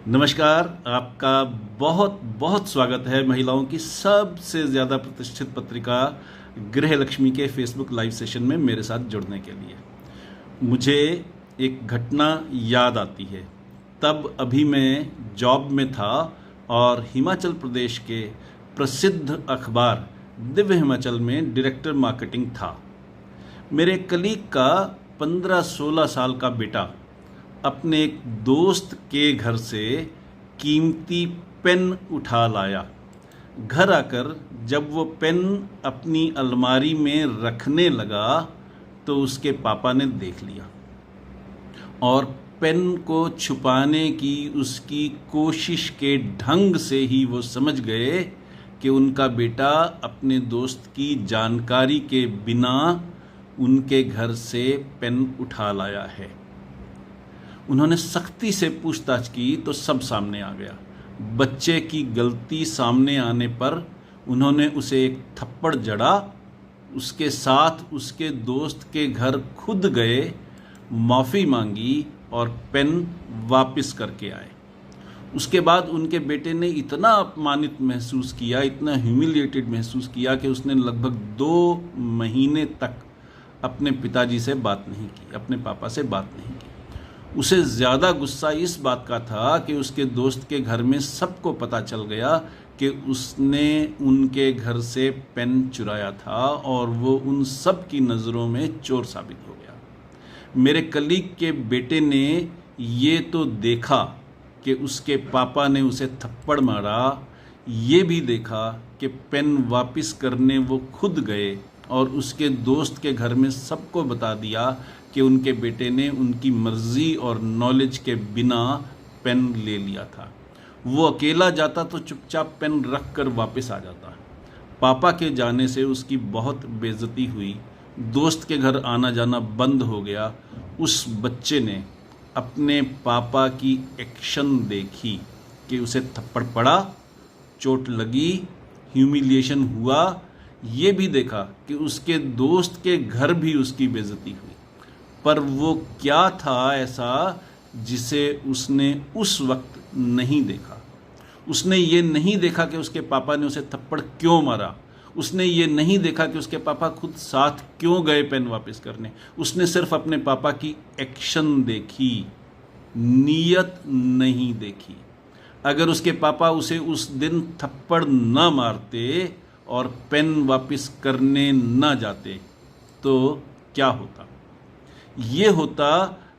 नमस्कार। आपका बहुत बहुत स्वागत है महिलाओं की सबसे ज़्यादा प्रतिष्ठित पत्रिका गृह लक्ष्मी के फेसबुक लाइव सेशन में मेरे साथ जुड़ने के लिए। मुझे एक घटना याद आती है। तब अभी मैं जॉब में था और हिमाचल प्रदेश के प्रसिद्ध अखबार दिव्य हिमाचल में डायरेक्टर मार्केटिंग था। मेरे कलीग का 15-16 साल का बेटा अपने एक दोस्त के घर से कीमती पेन उठा लाया। घर आकर जब वो पेन अपनी अलमारी में रखने लगा तो उसके पापा ने देख लिया और पेन को छुपाने की उसकी कोशिश के ढंग से ही वो समझ गए कि उनका बेटा अपने दोस्त की जानकारी के बिना उनके घर से पेन उठा लाया है। उन्होंने सख्ती से पूछताछ की तो सब सामने आ गया। बच्चे की गलती सामने आने पर उन्होंने उसे एक थप्पड़ जड़ा। उसके साथ उसके दोस्त के घर खुद गए, माफ़ी मांगी और पेन वापस करके आए। उसके बाद उनके बेटे ने इतना अपमानित महसूस किया, इतना ह्यूमिलिएटेड महसूस किया कि उसने लगभग 2 महीने तक अपने पिताजी से बात नहीं की, अपने पापा से बात नहीं की। उसे ज़्यादा गुस्सा इस बात का था कि उसके दोस्त के घर में सबको पता चल गया कि उसने उनके घर से पेन चुराया था और वो उन सब की नज़रों में चोर साबित हो गया। मेरे कलीग के बेटे ने ये तो देखा कि उसके पापा ने उसे थप्पड़ मारा, ये भी देखा कि पेन वापस करने वो खुद गए और उसके दोस्त के घर में सबको बता दिया कि उनके बेटे ने उनकी मर्जी और नॉलेज के बिना पेन ले लिया था। वो अकेला जाता तो चुपचाप पेन रख कर वापस आ जाता। पापा के जाने से उसकी बहुत बेइज्जती हुई, दोस्त के घर आना जाना बंद हो गया। उस बच्चे ने अपने पापा की एक्शन देखी कि उसे थप्पड़ पड़ा, चोट लगी, ह्यूमिलिएशन हुआ। ये भी देखा कि उसके दोस्त के घर भी उसकी बेइज्जती हुई। पर वो क्या था ऐसा जिसे उसने उस वक्त नहीं देखा? उसने ये नहीं देखा कि उसके पापा ने उसे थप्पड़ क्यों मारा। उसने ये नहीं देखा कि उसके पापा खुद साथ क्यों गए पेन वापस करने। उसने सिर्फ अपने पापा की एक्शन देखी, नीयत नहीं देखी। अगर उसके पापा उसे उस दिन थप्पड़ न मारते और पेन वापस करने न जाते तो क्या होता? ये होता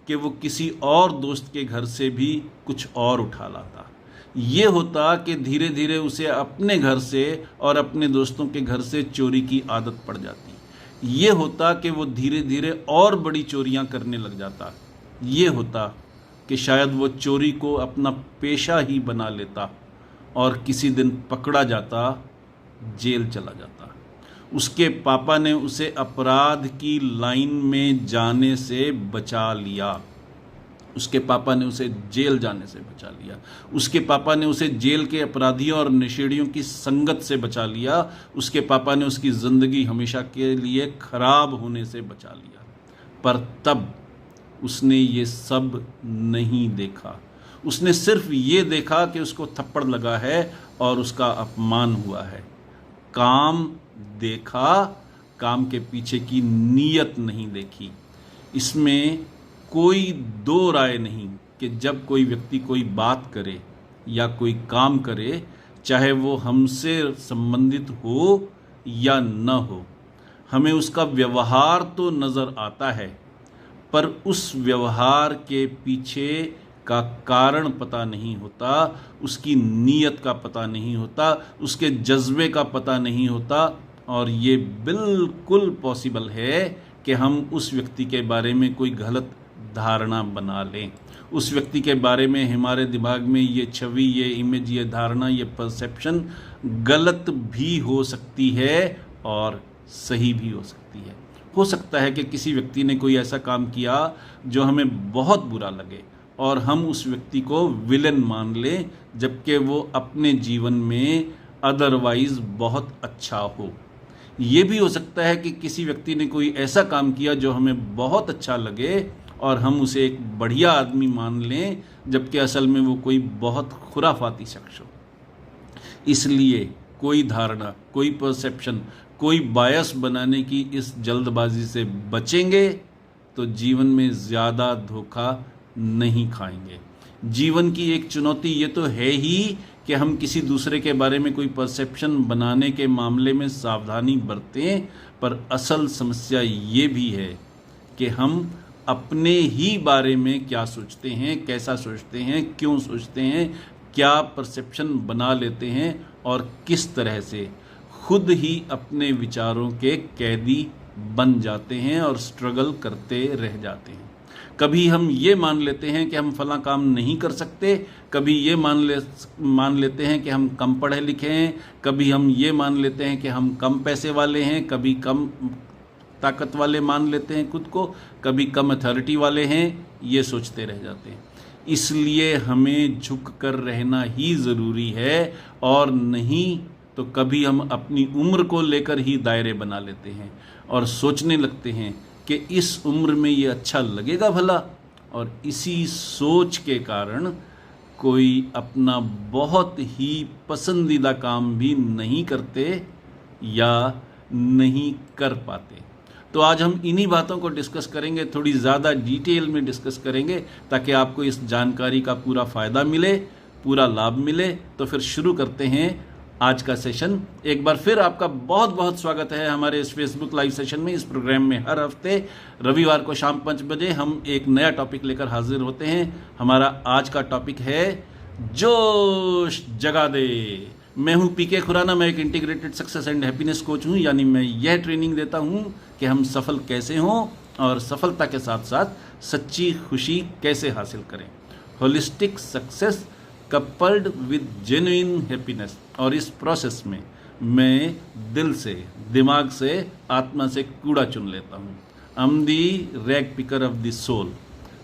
कि वो किसी और दोस्त के घर से भी कुछ और उठा लाता। ये होता कि धीरे धीरे उसे अपने घर से और अपने दोस्तों के घर से चोरी की आदत पड़ जाती। ये होता कि वो धीरे धीरे और बड़ी चोरियां करने लग जाता। ये होता कि शायद वो चोरी को अपना पेशा ही बना लेता और किसी दिन पकड़ा जाता, जेल चला जाता। उसके पापा ने उसे अपराध की लाइन में जाने से बचा लिया। उसके पापा ने उसे जेल जाने से बचा लिया। उसके पापा ने उसे जेल के अपराधियों और नशेड़ियों की संगत से बचा लिया। उसके पापा ने उसकी ज़िंदगी हमेशा के लिए खराब होने से बचा लिया। पर तब उसने ये सब नहीं देखा। उसने सिर्फ ये देखा कि उसको थप्पड़ लगा है और उसका अपमान हुआ है। काम देखा, काम के पीछे की नीयत नहीं देखी। इसमें कोई दो राय नहीं कि जब कोई व्यक्ति कोई बात करे या कोई काम करे, चाहे वो हमसे संबंधित हो या न हो, हमें उसका व्यवहार तो नज़र आता है, पर उस व्यवहार के पीछे का कारण पता नहीं होता, उसकी नीयत का पता नहीं होता, उसके जज्बे का पता नहीं होता। और ये बिल्कुल पॉसिबल है कि हम उस व्यक्ति के बारे में कोई गलत धारणा बना लें। उस व्यक्ति के बारे में हमारे दिमाग में ये छवि, ये इमेज, ये धारणा, ये परसेप्शन गलत भी हो सकती है और सही भी हो सकती है। हो सकता है कि किसी व्यक्ति ने कोई ऐसा काम किया जो हमें बहुत बुरा लगे और हम उस व्यक्ति को विलेन मान लें, जबकि वो अपने जीवन में अदरवाइज बहुत अच्छा हो। ये भी हो सकता है कि किसी व्यक्ति ने कोई ऐसा काम किया जो हमें बहुत अच्छा लगे और हम उसे एक बढ़िया आदमी मान लें, जबकि असल में वो कोई बहुत खुराफाती शख्स हो। इसलिए कोई धारणा, कोई परसेप्शन, कोई बायस बनाने की इस जल्दबाजी से बचेंगे तो जीवन में ज़्यादा धोखा नहीं खाएंगे। जीवन की एक चुनौती ये तो है ही कि हम किसी दूसरे के बारे में कोई परसेप्शन बनाने के मामले में सावधानी बरतें, पर असल समस्या ये भी है कि हम अपने ही बारे में क्या सोचते हैं, कैसा सोचते हैं, क्यों सोचते हैं, क्या परसेप्शन बना लेते हैं और किस तरह से खुद ही अपने विचारों के कैदी बन जाते हैं और स्ट्रगल करते रह जाते हैं। कभी हम ये मान लेते हैं कि हम फला काम नहीं कर सकते, कभी ये मान लेते हैं कि हम कम पढ़े लिखे हैं, कभी हम ये मान लेते हैं कि हम कम पैसे वाले हैं, कभी कम ताकत वाले मान लेते हैं खुद को, कभी कम अथॉरिटी वाले हैं, ये सोचते रह जाते हैं। इसलिए हमें झुक कर रहना ही ज़रूरी है, और नहीं तो कभी हम अपनी उम्र को लेकर ही दायरे बना लेते हैं और सोचने लगते हैं कि इस उम्र में ये अच्छा लगेगा भला, और इसी सोच के कारण कोई अपना बहुत ही पसंदीदा काम भी नहीं करते या नहीं कर पाते। तो आज हम इन्हीं बातों को डिस्कस करेंगे, थोड़ी ज़्यादा डिटेल में डिस्कस करेंगे, ताकि आपको इस जानकारी का पूरा फ़ायदा मिले, पूरा लाभ मिले। तो फिर शुरू करते हैं आज का सेशन। एक बार फिर आपका बहुत बहुत स्वागत है हमारे इस फेसबुक लाइव सेशन में। इस प्रोग्राम में हर हफ्ते रविवार को शाम 5 बजे हम एक नया टॉपिक लेकर हाजिर होते हैं। हमारा आज का टॉपिक है जोश जगा दे। मैं हूं पीके खुराना, मैं एक integrated success and happiness coach हूं, यानी मैं यह ट्रेनिंग देता हूं कि हम सफल कैसे हों और सफलता के साथ साथ सच्ची खुशी कैसे हासिल करें। Holistic success coupled with genuine happiness. और इस प्रोसेस में मैं दिल से, दिमाग से, आत्मा से कूड़ा चुन लेता हूँ। I am the rag picker of the soul.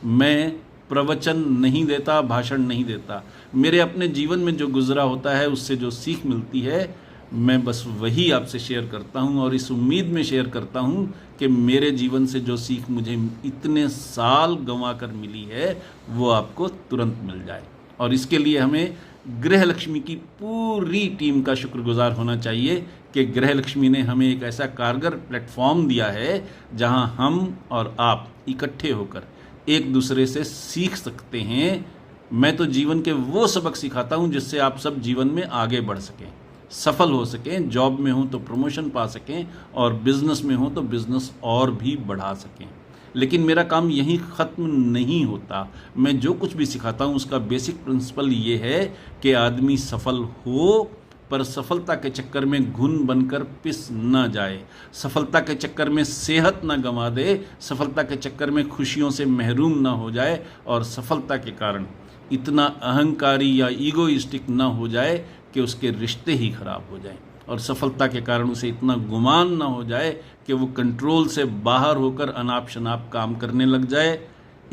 मैं प्रवचन नहीं देता, भाषण नहीं देता। मेरे अपने जीवन में जो गुजरा होता है, उससे जो सीख मिलती है, मैं बस वही आपसे शेयर करता हूँ, और इस उम्मीद में शेयर करता हूँ कि मेरे जीवन से जो सीख मुझे इतने साल गंवा कर मिली है, वो आपको तुरंत मिल जाए। और इसके लिए हमें गृह लक्ष्मी की पूरी टीम का शुक्रगुजार होना चाहिए कि गृह लक्ष्मी ने हमें एक ऐसा कारगर प्लेटफॉर्म दिया है जहां हम और आप इकट्ठे होकर एक दूसरे से सीख सकते हैं। मैं तो जीवन के वो सबक सिखाता हूं जिससे आप सब जीवन में आगे बढ़ सकें, सफल हो सकें, जॉब में हो तो प्रमोशन पा सकें, और बिजनेस में हो तो बिजनेस और भी बढ़ा सकें। लेकिन मेरा काम यहीं ख़त्म नहीं होता। मैं जो कुछ भी सिखाता हूँ उसका बेसिक प्रिंसिपल ये है कि आदमी सफल हो, पर सफलता के चक्कर में घुन बनकर पिस ना जाए, सफलता के चक्कर में सेहत ना गंवा दे, सफलता के चक्कर में खुशियों से महरूम ना हो जाए, और सफलता के कारण इतना अहंकारी या ईगोइस्टिक ना हो जाए कि उसके रिश्ते ही खराब हो जाएं, और सफलता के कारण उसे इतना गुमान ना हो जाए कि वो कंट्रोल से बाहर होकर अनाप शनाप काम करने लग जाए,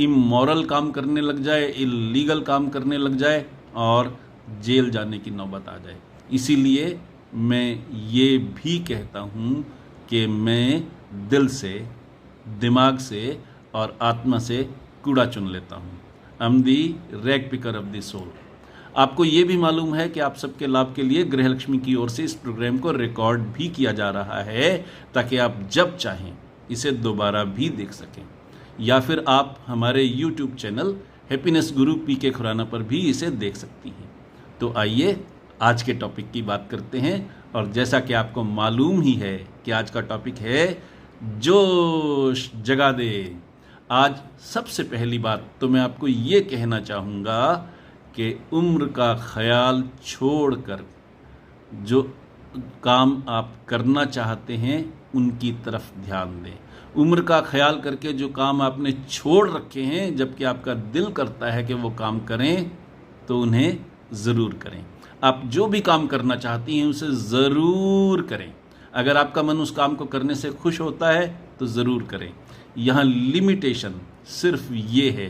इमोरल काम करने लग जाए, इलीगल काम करने लग जाए, और जेल जाने की नौबत आ जाए। इसीलिए मैं ये भी कहता हूँ कि मैं दिल से, दिमाग से और आत्मा से कूड़ा चुन लेता हूँ। I am the rag picker of the soul. आपको ये भी मालूम है कि आप सबके लाभ के लिए गृह लक्ष्मी की ओर से इस प्रोग्राम को रिकॉर्ड भी किया जा रहा है, ताकि आप जब चाहें इसे दोबारा भी देख सकें, या फिर आप हमारे YouTube चैनल हैप्पीनेस गुरु पीके खुराना पर भी इसे देख सकती हैं। तो आइए आज के टॉपिक की बात करते हैं। और जैसा कि आपको मालूम ही है कि आज का टॉपिक है जोश जगा दे। आज सबसे पहली बात तो मैं आपको ये कहना चाहूँगा कि उम्र का ख्याल छोड़कर जो काम आप करना चाहते हैं उनकी तरफ ध्यान दें। उम्र का ख्याल करके जो काम आपने छोड़ रखे हैं, जबकि आपका दिल करता है कि वो काम करें, तो उन्हें ज़रूर करें। आप जो भी काम करना चाहती हैं उसे ज़रूर करें। अगर आपका मन उस काम को करने से खुश होता है तो ज़रूर करें। यहाँ लिमिटेशन सिर्फ ये है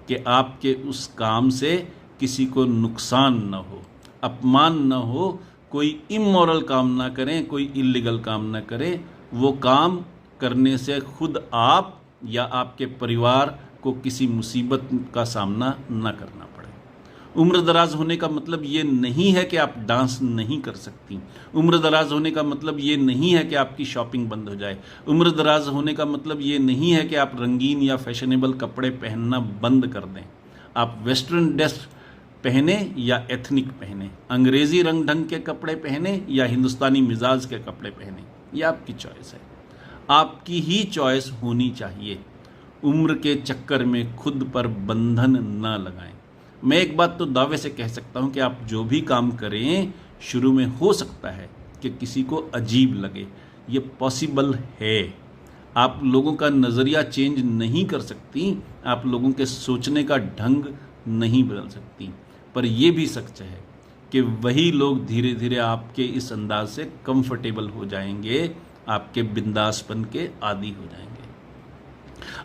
कि आपके उस काम से किसी को नुकसान न हो, अपमान न हो, कोई इमोरल काम ना करें, कोई इलीगल काम ना करें। वो काम करने से खुद आप या आपके परिवार आपको किसी मुसीबत का सामना न करना पड़े। उम्र दराज होने का मतलब ये नहीं है कि आप डांस नहीं कर सकती। उम्र दराज होने का मतलब ये नहीं है कि आपकी शॉपिंग बंद हो जाए। उम्र दराज होने का मतलब ये नहीं है कि आप रंगीन या फैशनेबल कपड़े पहनना बंद कर दें। आप वेस्टर्न ड्रेस पहने या एथनिक पहने, अंग्रेजी रंग ढंग के कपड़े पहने या हिंदुस्तानी मिजाज के कपड़े पहने, ये आपकी चॉइस है। आपकी ही चॉइस होनी चाहिए। उम्र के चक्कर में खुद पर बंधन न लगाएं। मैं एक बात तो दावे से कह सकता हूं कि आप जो भी काम करें, शुरू में हो सकता है कि किसी को अजीब लगे, ये पॉसिबल है। आप लोगों का नज़रिया चेंज नहीं कर सकती, आप लोगों के सोचने का ढंग नहीं बदल सकती, पर यह भी सच है कि वही लोग धीरे धीरे आपके इस अंदाज से कंफर्टेबल हो जाएंगे, आपके बिंदासपन के आदी हो जाएंगे,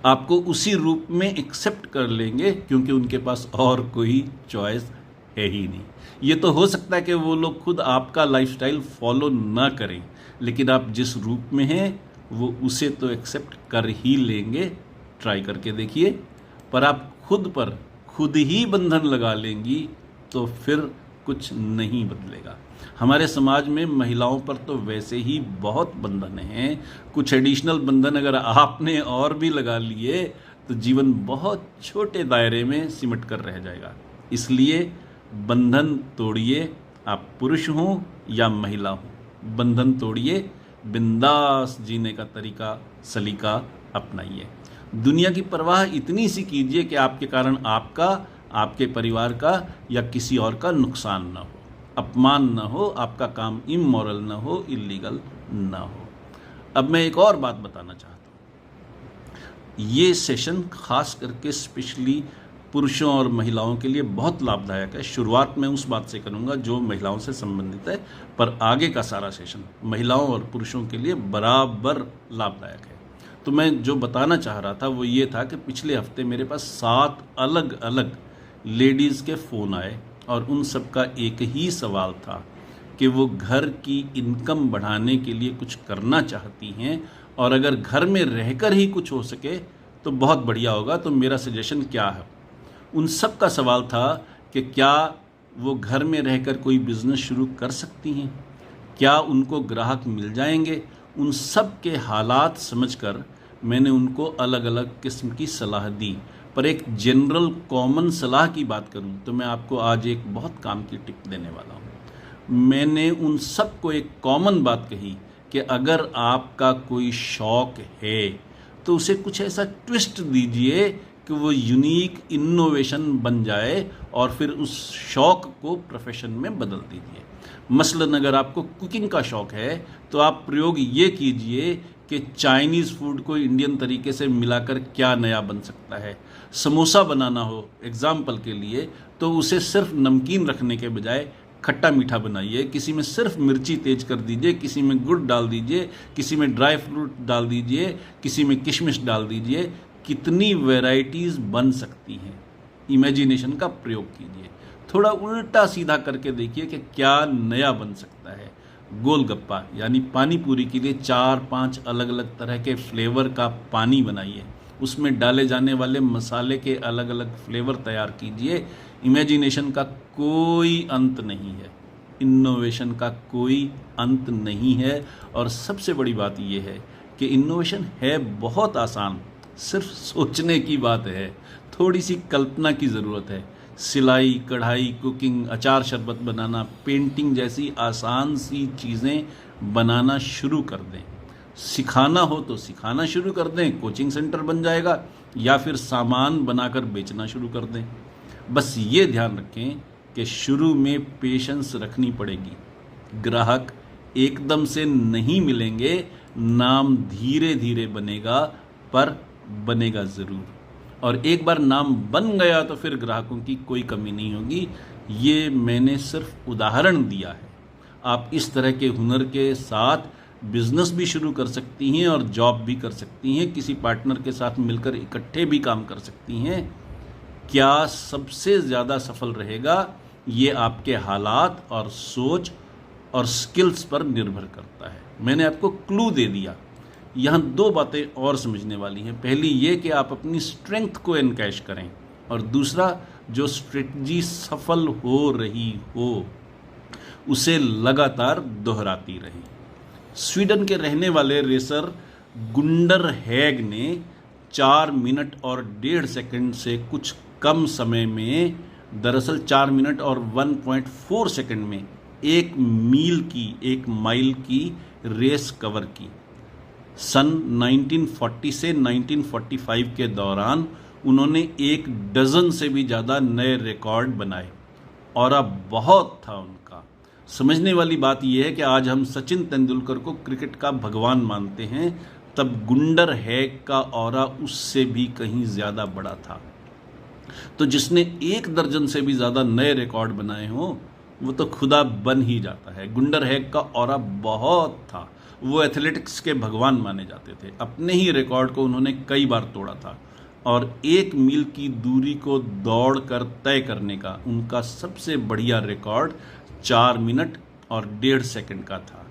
आपको उसी रूप में एक्सेप्ट कर लेंगे, क्योंकि उनके पास और कोई चॉइस है ही नहीं। ये तो हो सकता है कि वो लोग खुद आपका लाइफस्टाइल फॉलो ना करें, लेकिन आप जिस रूप में हैं वो उसे तो एक्सेप्ट कर ही लेंगे। ट्राई करके देखिए। पर आप खुद पर खुद ही बंधन लगा लेंगी तो फिर कुछ नहीं बदलेगा। हमारे समाज में महिलाओं पर तो वैसे ही बहुत बंधन हैं। कुछ एडिशनल बंधन अगर आपने और भी लगा लिए तो जीवन बहुत छोटे दायरे में सिमट कर रह जाएगा। इसलिए बंधन तोड़िए, आप पुरुष हों या महिला हों, बंधन तोड़िए, बिंदास जीने का तरीका सलीका अपनाइए। दुनिया की परवाह इतनी सी कीजिए कि आपके कारण आपका, आपके परिवार का या किसी और का नुकसान ना हो, अपमान ना हो, आपका काम इमोरल ना हो, इलीगल ना हो। अब मैं एक और बात बताना चाहता हूँ। ये सेशन खास करके स्पेशली पुरुषों और महिलाओं के लिए बहुत लाभदायक है। शुरुआत मैं उस बात से करूँगा जो महिलाओं से संबंधित है, पर आगे का सारा सेशन महिलाओं और पुरुषों के लिए बराबर लाभदायक है। तो मैं जो बताना चाह रहा था वो ये था कि पिछले हफ्ते मेरे पास 7 अलग अलग लेडीज़ के फ़ोन आए और उन सब का एक ही सवाल था कि वो घर की इनकम बढ़ाने के लिए कुछ करना चाहती हैं, और अगर घर में रहकर ही कुछ हो सके तो बहुत बढ़िया होगा। तो मेरा सजेशन क्या है? उन सब का सवाल था कि क्या वो घर में रहकर कोई बिज़नेस शुरू कर सकती हैं, क्या उनको ग्राहक मिल जाएंगे। उन सब के हालात समझकर मैंने उनको अलग अलग किस्म की सलाह दी। पर एक जनरल कॉमन सलाह की बात करूं तो मैं आपको आज एक बहुत काम की टिप देने वाला हूं। मैंने उन सब को एक कॉमन बात कही कि अगर आपका कोई शौक है तो उसे कुछ ऐसा ट्विस्ट दीजिए कि वो यूनिक इनोवेशन बन जाए, और फिर उस शौक को प्रोफेशन में बदल दीजिए। मसलन अगर आपको कुकिंग का शौक है तो आप प्रयोग ये कीजिए कि चाइनीज़ फूड को इंडियन तरीके से मिलाकर क्या नया बन सकता है। समोसा बनाना हो एग्जाम्पल के लिए तो उसे सिर्फ नमकीन रखने के बजाय खट्टा मीठा बनाइए। किसी में सिर्फ मिर्ची तेज कर दीजिए, किसी में गुड़ डाल दीजिए, किसी में ड्राई फ्रूट डाल दीजिए, किसी में किशमिश डाल दीजिए। कितनी वैरायटीज़ बन सकती हैं। इमेजिनेशन का प्रयोग कीजिए, थोड़ा उल्टा सीधा करके देखिए कि क्या नया बन सकता है। गोलगप्पा यानी पानी पूरी के लिए 4-5 अलग अलग तरह के फ्लेवर का पानी बनाइए, उसमें डाले जाने वाले मसाले के अलग अलग फ्लेवर तैयार कीजिए। इमेजिनेशन का कोई अंत नहीं है, इनोवेशन का कोई अंत नहीं है। और सबसे बड़ी बात यह है कि इनोवेशन है बहुत आसान, सिर्फ सोचने की बात है, थोड़ी सी कल्पना की ज़रूरत है। सिलाई, कढ़ाई, कुकिंग, अचार शरबत बनाना, पेंटिंग जैसी आसान सी चीज़ें बनाना शुरू कर दें। सिखाना हो तो सिखाना शुरू कर दें, कोचिंग सेंटर बन जाएगा, या फिर सामान बनाकर बेचना शुरू कर दें। बस ये ध्यान रखें कि शुरू में पेशेंस रखनी पड़ेगी। ग्राहक एकदम से नहीं मिलेंगे, नाम धीरे धीरे बनेगा, पर बनेगा ज़रूर। और एक बार नाम बन गया तो फिर ग्राहकों की कोई कमी नहीं होगी। ये मैंने सिर्फ उदाहरण दिया है। आप इस तरह के हुनर के साथ बिजनेस भी शुरू कर सकती हैं और जॉब भी कर सकती हैं, किसी पार्टनर के साथ मिलकर इकट्ठे भी काम कर सकती हैं। क्या सबसे ज़्यादा सफल रहेगा, ये आपके हालात और सोच और स्किल्स पर निर्भर करता है। मैंने आपको क्लू दे दिया। यहाँ दो बातें और समझने वाली हैं। पहली ये कि आप अपनी स्ट्रेंथ को एनकैश करें, और दूसरा, जो स्ट्रेटजी सफल हो रही हो उसे लगातार दोहराती रहें। स्वीडन के रहने वाले रेसर गुंडर हैग ने 4 मिनट और 1.5 सेकंड से कुछ कम समय में, दरअसल 4 मिनट और 1.4 सेकंड में 1 माइल की रेस कवर की। सन 1940 से 1945 के दौरान उन्होंने 1 डजन से भी ज़्यादा नए रिकॉर्ड बनाए और अब बहुत था उनका। समझने वाली बात यह है कि आज हम सचिन तेंदुलकर को क्रिकेट का भगवान मानते हैं, तब गुंडर हैग का ऑरा उससे भी कहीं ज़्यादा बड़ा था। तो जिसने 1 दर्जन से भी ज़्यादा नए रिकॉर्ड बनाए हों वो तो खुदा बन ही जाता है। गुंडर हैग का ऑरा बहुत था, वो एथलेटिक्स के भगवान माने जाते थे। अपने ही रिकॉर्ड को उन्होंने कई बार तोड़ा था और 1 मील की दूरी को दौड़ कर तय करने का उनका सबसे बढ़िया रिकॉर्ड 4 मिनट और 1.5 सेकंड का था।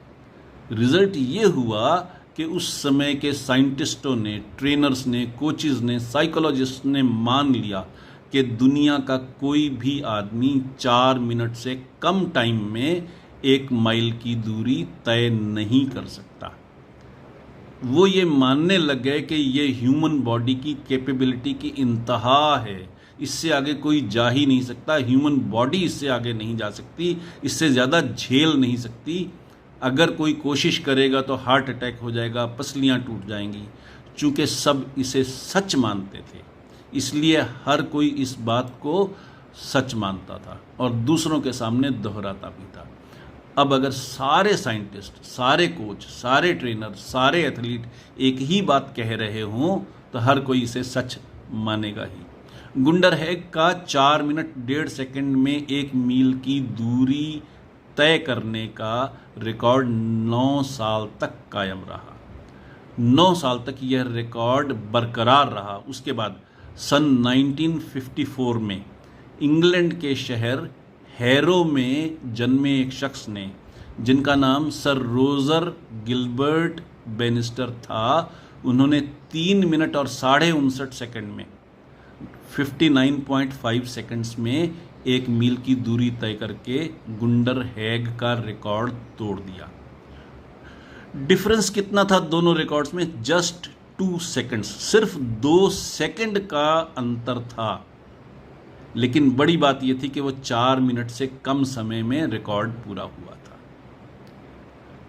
रिजल्ट ये हुआ कि उस समय के साइंटिस्टों ने, ट्रेनर्स ने, कोचेस ने, साइकोलॉजिस्ट ने मान लिया कि दुनिया का कोई भी आदमी 4 मिनट से कम टाइम में 1 माइल की दूरी तय नहीं कर सकता। वो ये मानने लग गए कि ये ह्यूमन बॉडी की कैपेबिलिटी की इंतहा है, इससे आगे कोई जा ही नहीं सकता। ह्यूमन बॉडी इससे आगे नहीं जा सकती, इससे ज़्यादा झेल नहीं सकती। अगर कोई कोशिश करेगा तो हार्ट अटैक हो जाएगा, पसलियाँ टूट जाएंगी। चूँकि सब इसे सच मानते थे, इसलिए हर कोई इस बात को सच मानता था और दूसरों के सामने दोहराता भी था। अब अगर सारे साइंटिस्ट, सारे कोच, सारे ट्रेनर, सारे एथलीट एक ही बात कह रहे हों तो हर कोई इसे सच मानेगा ही। गुंडर हैग का 4 मिनट 1.5 सेकंड में 1 मील की दूरी तय करने का रिकॉर्ड 9 साल तक कायम रहा। 9 साल तक यह रिकॉर्ड बरकरार रहा। उसके बाद सन 1954 में इंग्लैंड के शहर हैरो में जन्मे एक शख्स ने, जिनका नाम सर रोजर गिलबर्ट बेनिस्टर था, उन्होंने 3 मिनट और 59.5 सेकंड में 59.5 सेकंड्स में 1 मील की दूरी तय करके गुंडर हैग का रिकॉर्ड तोड़ दिया। डिफरेंस कितना था दोनों रिकॉर्ड्स में? जस्ट 2 सेकंड्स, सिर्फ 2 सेकंड का अंतर था। लेकिन बड़ी बात यह थी कि वो 4 मिनट से कम समय में रिकॉर्ड पूरा हुआ था।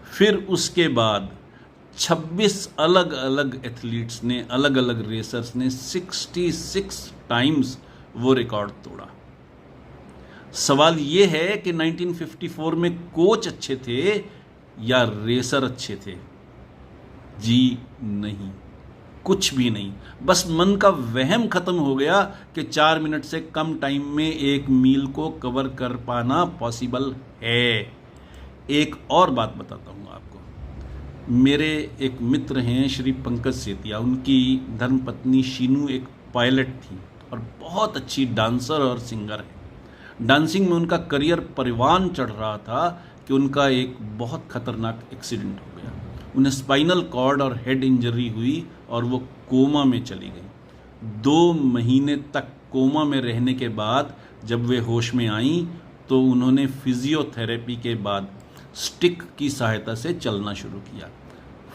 फिर उसके बाद 26 अलग अलग एथलीट्स ने, अलग अलग रेसर्स ने 66 टाइम्स वो रिकॉर्ड तोड़ा। सवाल ये है कि 1954 में कोच अच्छे थे या रेसर अच्छे थे? जी नहीं, कुछ भी नहीं। बस मन का वहम खत्म हो गया कि 4 मिनट से कम टाइम में 1 मील को कवर कर पाना पॉसिबल है। एक और बात बताता हूँ आपको। मेरे एक मित्र हैं श्री पंकज सेतिया, उनकी धर्मपत्नी शीनू एक पायलट थी और बहुत अच्छी डांसर और सिंगर है। डांसिंग में उनका करियर परवान चढ़ रहा था कि उनका एक बहुत खतरनाक एक्सीडेंट हो गया। उन्हें स्पाइनल कॉर्ड और हेड इंजरी हुई और वो कोमा में चली गई। 2 महीने तक कोमा में रहने के बाद जब वे होश में आईं तो उन्होंने फिजियोथेरेपी के बाद स्टिक की सहायता से चलना शुरू किया।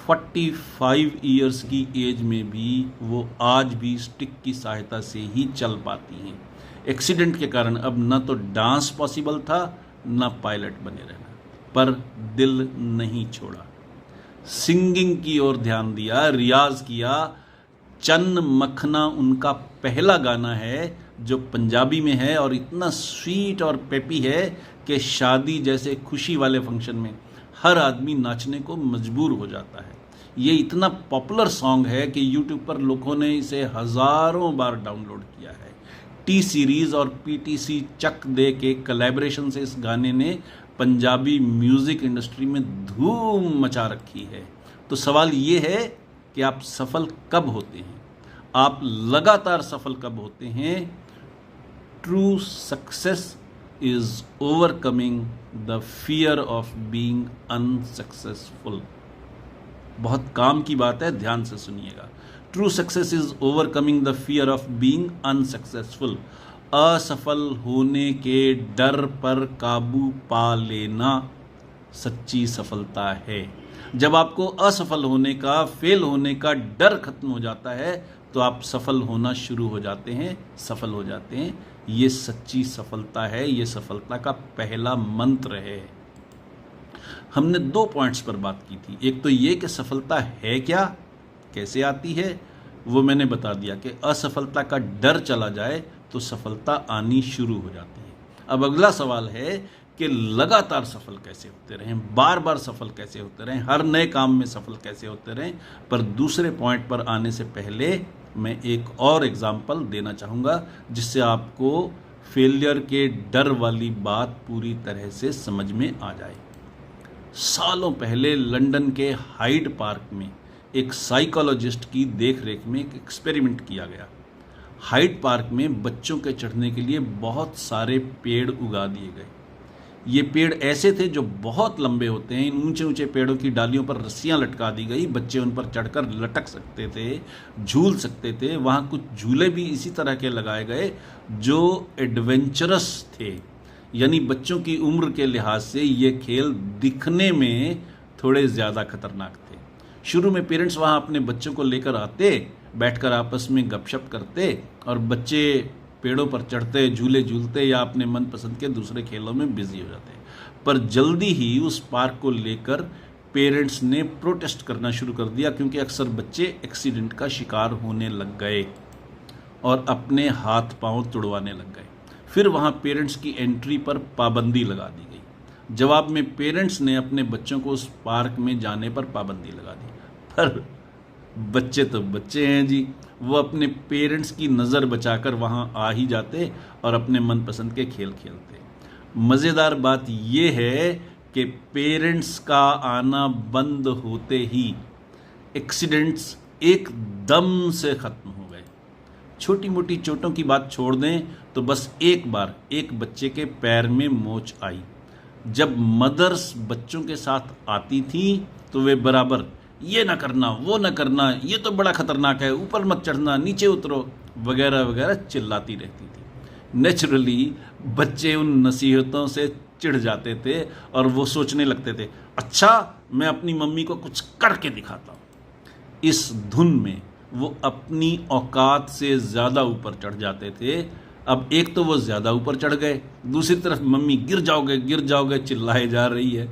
45 इयर्स की एज में भी वो आज भी स्टिक की सहायता से ही चल पाती हैं। एक्सीडेंट के कारण अब न तो डांस पॉसिबल था न पायलट बने रहना, पर दिल नहीं छोड़ा। सिंगिंग की ओर ध्यान दिया, रियाज किया। चन्न मखना उनका पहला गाना है जो पंजाबी में है और इतना स्वीट और पेपी है कि शादी जैसे खुशी वाले फंक्शन में हर आदमी नाचने को मजबूर हो जाता है। ये इतना पॉपुलर सॉन्ग है कि यूट्यूब पर लोगों ने इसे हज़ारों बार डाउनलोड किया है। टी सीरीज़ और पीटीसी चक दे के कोलैबोरेशन से इस गाने ने पंजाबी म्यूज़िक इंडस्ट्री में धूम मचा रखी है। तो सवाल ये है कि आप सफल कब होते हैं? आप लगातार सफल कब होते हैं? True success is overcoming the fear of being unsuccessful. बहुत काम की बात है, ध्यान से सुनिएगा। True success is overcoming the fear of being unsuccessful. असफल होने के डर पर काबू पा लेना सच्ची सफलता है। जब आपको असफल होने का, फेल होने का डर खत्म हो जाता है तो आप सफल होना शुरू हो जाते हैं, सफल हो जाते हैं। ये सच्ची सफलता है, ये सफलता का पहला मंत्र है। हमने 2 पॉइंट्स पर बात की थी। एक तो ये कि सफलता है क्या, कैसे आती है, वो मैंने बता दिया कि असफलता का डर चला जाए तो सफलता आनी शुरू हो जाती है। अब अगला सवाल है कि लगातार सफल कैसे होते रहें, बार बार सफल कैसे होते रहें, हर नए काम में सफल कैसे होते रहें। पर दूसरे पॉइंट पर आने से पहले मैं एक और एग्जाम्पल देना चाहूँगा जिससे आपको फेलियर के डर वाली बात पूरी तरह से समझ में आ जाए। सालों पहले लंदन के हाइड पार्क में एक साइकोलॉजिस्ट की देखरेख में एक एक्सपेरिमेंट किया गया। हाइड पार्क में बच्चों के चढ़ने के लिए बहुत सारे पेड़ उगा दिए गए। ये पेड़ ऐसे थे जो बहुत लंबे होते हैं। इन ऊंचे ऊंचे पेड़ों की डालियों पर रस्सियां लटका दी गई। बच्चे उन पर चढ़कर लटक सकते थे, झूल सकते थे। वहाँ कुछ झूले भी इसी तरह के लगाए गए जो एडवेंचरस थे, यानी बच्चों की उम्र के लिहाज से ये खेल दिखने में थोड़े ज़्यादा खतरनाक थे। शुरू में पेरेंट्स वहाँ अपने बच्चों को लेकर आते, बैठकर आपस में गपशप करते और बच्चे पेड़ों पर चढ़ते, झूले झूलते या अपने मनपसंद के दूसरे खेलों में बिजी हो जाते। पर जल्दी ही उस पार्क को लेकर पेरेंट्स ने प्रोटेस्ट करना शुरू कर दिया, क्योंकि अक्सर बच्चे एक्सीडेंट का शिकार होने लग गए और अपने हाथ पांव तुड़वाने लग गए। फिर वहाँ पेरेंट्स की एंट्री पर पाबंदी लगा दी गई। जवाब में पेरेंट्स ने अपने बच्चों को उस पार्क में जाने पर पाबंदी लगा दी। पर बच्चे तो बच्चे हैं जी, वो अपने पेरेंट्स की नज़र बचाकर वहाँ आ ही जाते और अपने मनपसंद के खेल खेलते। मज़ेदार बात ये है कि पेरेंट्स का आना बंद होते ही एक्सीडेंट्स एकदम से ख़त्म हो गए। छोटी मोटी चोटों की बात छोड़ दें तो बस एक बार एक बच्चे के पैर में मोच आई। जब मदर्स बच्चों के साथ आती थी तो वे बराबर ये ना करना, वो ना करना, ये तो बड़ा खतरनाक है, ऊपर मत चढ़ना, नीचे उतरो वगैरह वगैरह चिल्लाती रहती थी। नेचुरली बच्चे उन नसीहतों से चिढ़ जाते थे और वो सोचने लगते थे, अच्छा मैं अपनी मम्मी को कुछ करके दिखाता हूँ। इस धुन में वो अपनी औकात से ज़्यादा ऊपर चढ़ जाते थे। अब एक तो वो ज़्यादा ऊपर चढ़ गए, दूसरी तरफ मम्मी गिर जाओगे चिल्लाए जा रही है।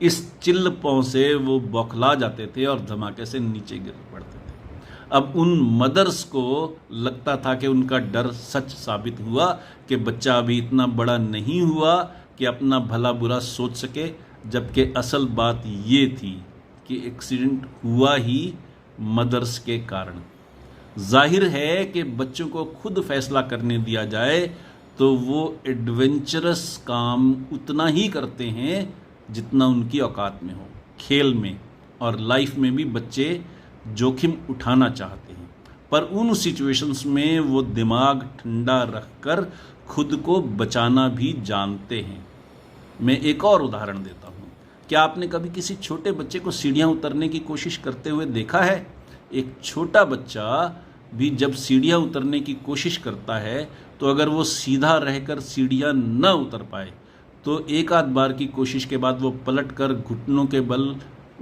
इस चिल्लपों से वो बौखला जाते थे और धमाके से नीचे गिर पड़ते थे। अब उन मदर्स को लगता था कि उनका डर सच साबित हुआ कि बच्चा अभी इतना बड़ा नहीं हुआ कि अपना भला बुरा सोच सके, जबकि असल बात ये थी कि एक्सीडेंट हुआ ही मदर्स के कारण। जाहिर है कि बच्चों को खुद फैसला करने दिया जाए तो वो एडवेंचरस काम उतना ही करते हैं जितना उनकी औकात में हो। खेल में और लाइफ में भी बच्चे जोखिम उठाना चाहते हैं, पर उन सिचुएशंस में वो दिमाग ठंडा रखकर खुद को बचाना भी जानते हैं। मैं एक और उदाहरण देता हूँ। क्या आपने कभी किसी छोटे बच्चे को सीढ़ियाँ उतरने की कोशिश करते हुए देखा है? एक छोटा बच्चा भी जब सीढ़ियाँ उतरने की कोशिश करता है तो अगर वो सीधा रहकर सीढ़ियाँ न उतर पाए तो एक आध बार की कोशिश के बाद वो पलटकर घुटनों के बल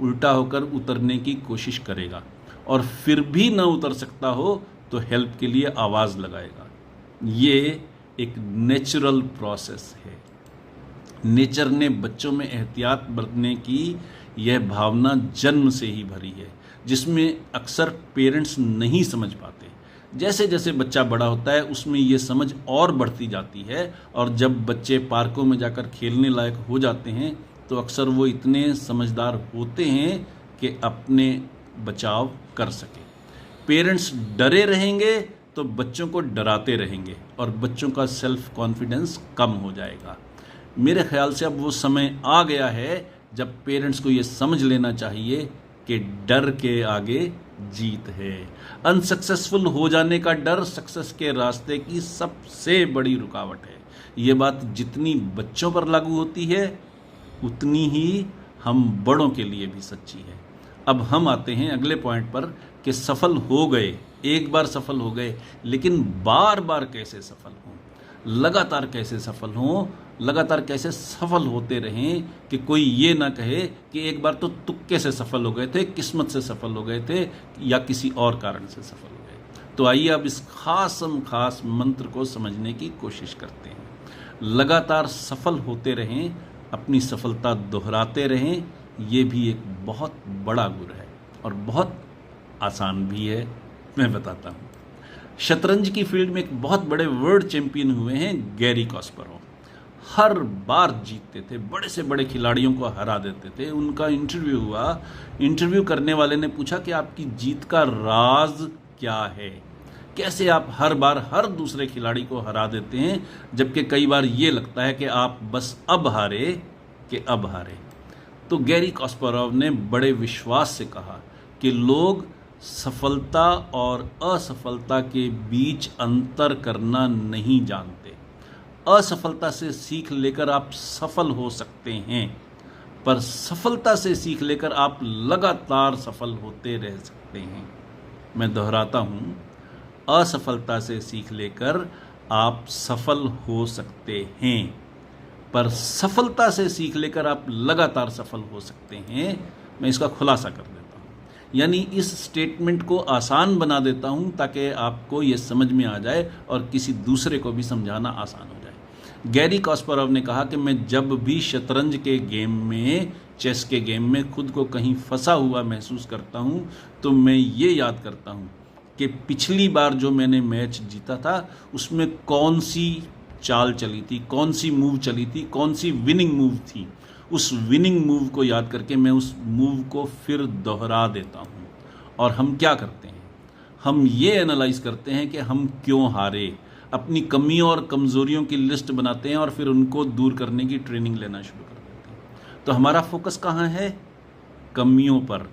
उल्टा होकर उतरने की कोशिश करेगा, और फिर भी न उतर सकता हो तो हेल्प के लिए आवाज़ लगाएगा। ये एक नेचुरल प्रोसेस है। नेचर ने बच्चों में एहतियात बरतने की यह भावना जन्म से ही भरी है, जिसमें अक्सर पेरेंट्स नहीं समझ पाते। जैसे जैसे बच्चा बड़ा होता है उसमें ये समझ और बढ़ती जाती है, और जब बच्चे पार्कों में जाकर खेलने लायक हो जाते हैं तो अक्सर वो इतने समझदार होते हैं कि अपने बचाव कर सके। पेरेंट्स डरे रहेंगे तो बच्चों को डराते रहेंगे और बच्चों का सेल्फ कॉन्फिडेंस कम हो जाएगा। मेरे ख्याल से अब वो समय आ गया है जब पेरेंट्स को ये समझ लेना चाहिए कि डर के आगे जीत है। अनसक्सेसफुल हो जाने का डर सक्सेस के रास्ते की सबसे बड़ी रुकावट है। ये बात जितनी बच्चों पर लागू होती है उतनी ही हम बड़ों के लिए भी सच्ची है। अब हम आते हैं अगले पॉइंट पर कि सफल हो गए, एक बार सफल हो गए, लेकिन बार बार कैसे सफल हों, लगातार कैसे सफल हों, लगातार कैसे सफल होते रहें कि कोई ये ना कहे कि एक बार तो तुक्के से सफल हो गए थे, किस्मत से सफल हो गए थे या किसी और कारण से सफल हो गए। तो आइए अब इस खास मंत्र को समझने की कोशिश करते हैं। लगातार सफल होते रहें, अपनी सफलता दोहराते रहें, ये भी एक बहुत बड़ा गुर है और बहुत आसान भी है। मैं बताता हूँ। शतरंज की फील्ड में एक बहुत बड़े वर्ल्ड चैंपियन हुए हैं गैरी कास्परोव। हर बार जीतते थे, बड़े से बड़े खिलाड़ियों को हरा देते थे। उनका इंटरव्यू हुआ, इंटरव्यू करने वाले ने पूछा कि आपकी जीत का राज क्या है, कैसे आप हर बार हर दूसरे खिलाड़ी को हरा देते हैं, जबकि कई बार ये लगता है कि आप बस अब हारे कि अब हारे। तो गैरी कास्परोव ने बड़े विश्वास से कहा कि लोग सफलता और असफलता के बीच अंतर करना नहीं जानते। असफलता से सीख लेकर आप सफल हो सकते हैं, पर सफलता से सीख लेकर आप लगातार सफल होते रह सकते हैं। मैं दोहराता हूँ, असफलता से सीख लेकर आप सफल हो सकते हैं, पर सफलता से सीख लेकर आप लगातार सफल हो सकते हैं। मैं इसका खुलासा कर देता हूँ, यानी इस स्टेटमेंट को आसान बना देता हूँ ताकि आपको ये समझ में आ जाए और किसी दूसरे को भी समझाना आसान हो जाए। गैरी कास्परोव ने कहा कि मैं जब भी शतरंज के गेम में, चेस के गेम में खुद को कहीं फंसा हुआ महसूस करता हूँ तो मैं ये याद करता हूँ कि पिछली बार जो मैंने मैच जीता था उसमें कौन सी चाल चली थी, कौन सी मूव चली थी, कौन सी विनिंग मूव थी। उस विनिंग मूव को याद करके मैं उस मूव को फिर दोहरा देता हूँ। और हम क्या करते हैं, हम ये एनालाइज करते हैं कि हम क्यों हारे, अपनी कमियों और कमज़ोरियों की लिस्ट बनाते हैं और फिर उनको दूर करने की ट्रेनिंग लेना शुरू कर देते हैं। तो हमारा फोकस कहाँ है? कमियों पर,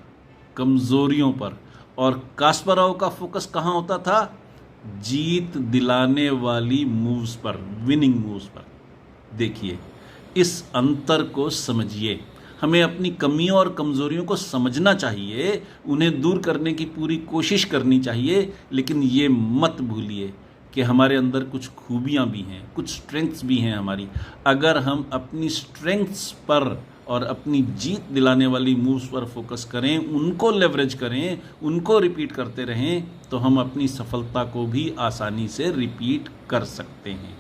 कमज़ोरियों पर। और कास्परोव का फोकस कहाँ होता था? जीत दिलाने वाली मूव्स पर, विनिंग मूव्स पर। देखिए, इस अंतर को समझिए। हमें अपनी कमियों और कमज़ोरियों को समझना चाहिए, उन्हें दूर करने की पूरी कोशिश करनी चाहिए, लेकिन ये मत भूलिए कि हमारे अंदर कुछ खूबियाँ भी हैं, कुछ स्ट्रेंथ्स भी हैं हमारी। अगर हम अपनी स्ट्रेंथ्स पर और अपनी जीत दिलाने वाली मूव्स पर फोकस करें, उनको लेवरेज करें, उनको रिपीट करते रहें, तो हम अपनी सफलता को भी आसानी से रिपीट कर सकते हैं।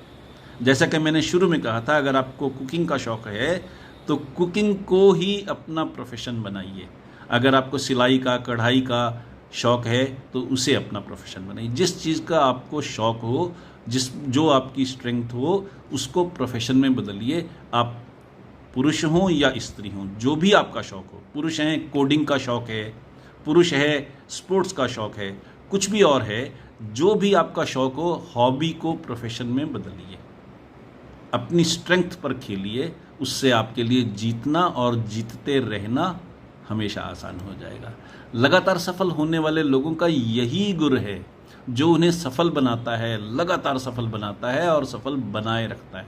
जैसा कि मैंने शुरू में कहा था, अगर आपको कुकिंग का शौक़ है तो कुकिंग को ही अपना प्रोफेशन बनाइए। अगर आपको सिलाई का, कढ़ाई का शौक़ है तो उसे अपना प्रोफेशन बनाइए। जिस चीज़ का आपको शौक़ हो, जो आपकी स्ट्रेंथ हो, उसको प्रोफेशन में बदलिए। आप पुरुष हों या स्त्री हों, जो भी आपका शौक़ हो, पुरुष हैं कोडिंग का शौक़ है, पुरुष है स्पोर्ट्स का शौक़ है, कुछ भी और है, जो भी आपका शौक़ हो, हॉबी को प्रोफेशन में बदलिए। अपनी स्ट्रेंथ पर खेलिए, उससे आपके लिए जीतना और जीतते रहना हमेशा आसान हो जाएगा। लगातार सफल होने वाले लोगों का यही गुर है जो उन्हें सफल बनाता है, लगातार सफल बनाता है और सफल बनाए रखता है।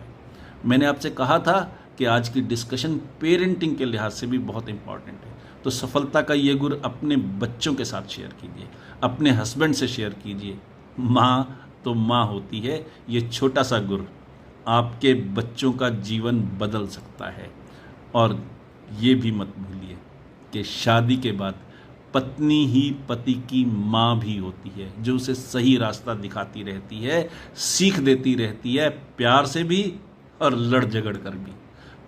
मैंने आपसे कहा था कि आज की डिस्कशन पेरेंटिंग के लिहाज से भी बहुत इंपॉर्टेंट है। तो सफलता का ये गुर अपने बच्चों के साथ शेयर कीजिए, अपने हस्बैंड से शेयर कीजिए। माँ तो माँ होती है, ये छोटा सा गुर आपके बच्चों का जीवन बदल सकता है। और ये भी मत भूलिए कि शादी के बाद पत्नी ही पति की माँ भी होती है, जो उसे सही रास्ता दिखाती रहती है, सीख देती रहती है, प्यार से भी और लड़ झगड़ कर भी।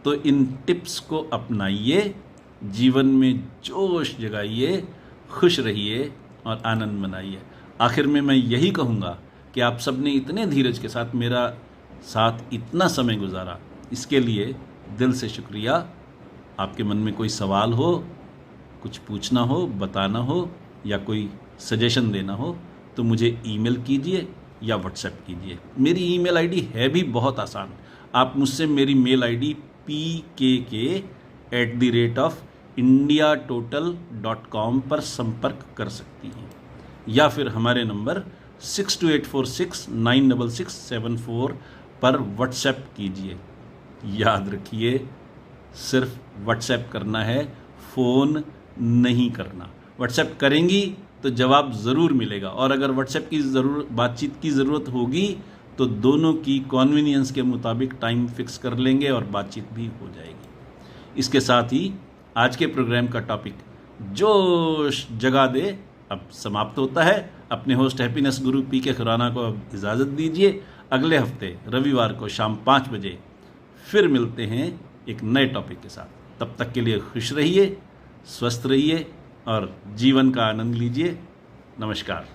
तो इन टिप्स को अपनाइए, जीवन में जोश जगाइए, खुश रहिए और आनंद मनाइए। आखिर में मैं यही कहूँगा कि आप सबने इतने धीरज के साथ मेरा साथ इतना समय गुजारा, इसके लिए दिल से शुक्रिया। आपके मन में कोई सवाल हो, कुछ पूछना हो, बताना हो या कोई सजेशन देना हो तो मुझे ईमेल कीजिए या व्हाट्सएप कीजिए। मेरी ईमेल आईडी है भी बहुत आसान, आप मुझसे मेरी मेल आईडी pkk@indiatotal.com पर संपर्क कर सकती हैं या फिर हमारे नंबर 6284696674 पर व्हाट्सएप कीजिए। याद रखिए, सिर्फ व्हाट्सएप करना है, फ़ोन नहीं करना। व्हाट्सएप करेंगी तो जवाब ज़रूर मिलेगा, और अगर व्हाट्सएप की बातचीत की ज़रूरत होगी तो दोनों की कॉन्वीनियंस के मुताबिक टाइम फिक्स कर लेंगे और बातचीत भी हो जाएगी। इसके साथ ही आज के प्रोग्राम का टॉपिक जोश जगा दे अब समाप्त होता है। अपने होस्ट हैप्पीनेस गुरु पीके खुराना को अब इजाज़त दीजिए। अगले हफ्ते रविवार को शाम 5 बजे फिर मिलते हैं एक नए टॉपिक के साथ। तब तक के लिए खुश रहिए, स्वस्थ रहिए और जीवन का आनंद लीजिए। नमस्कार।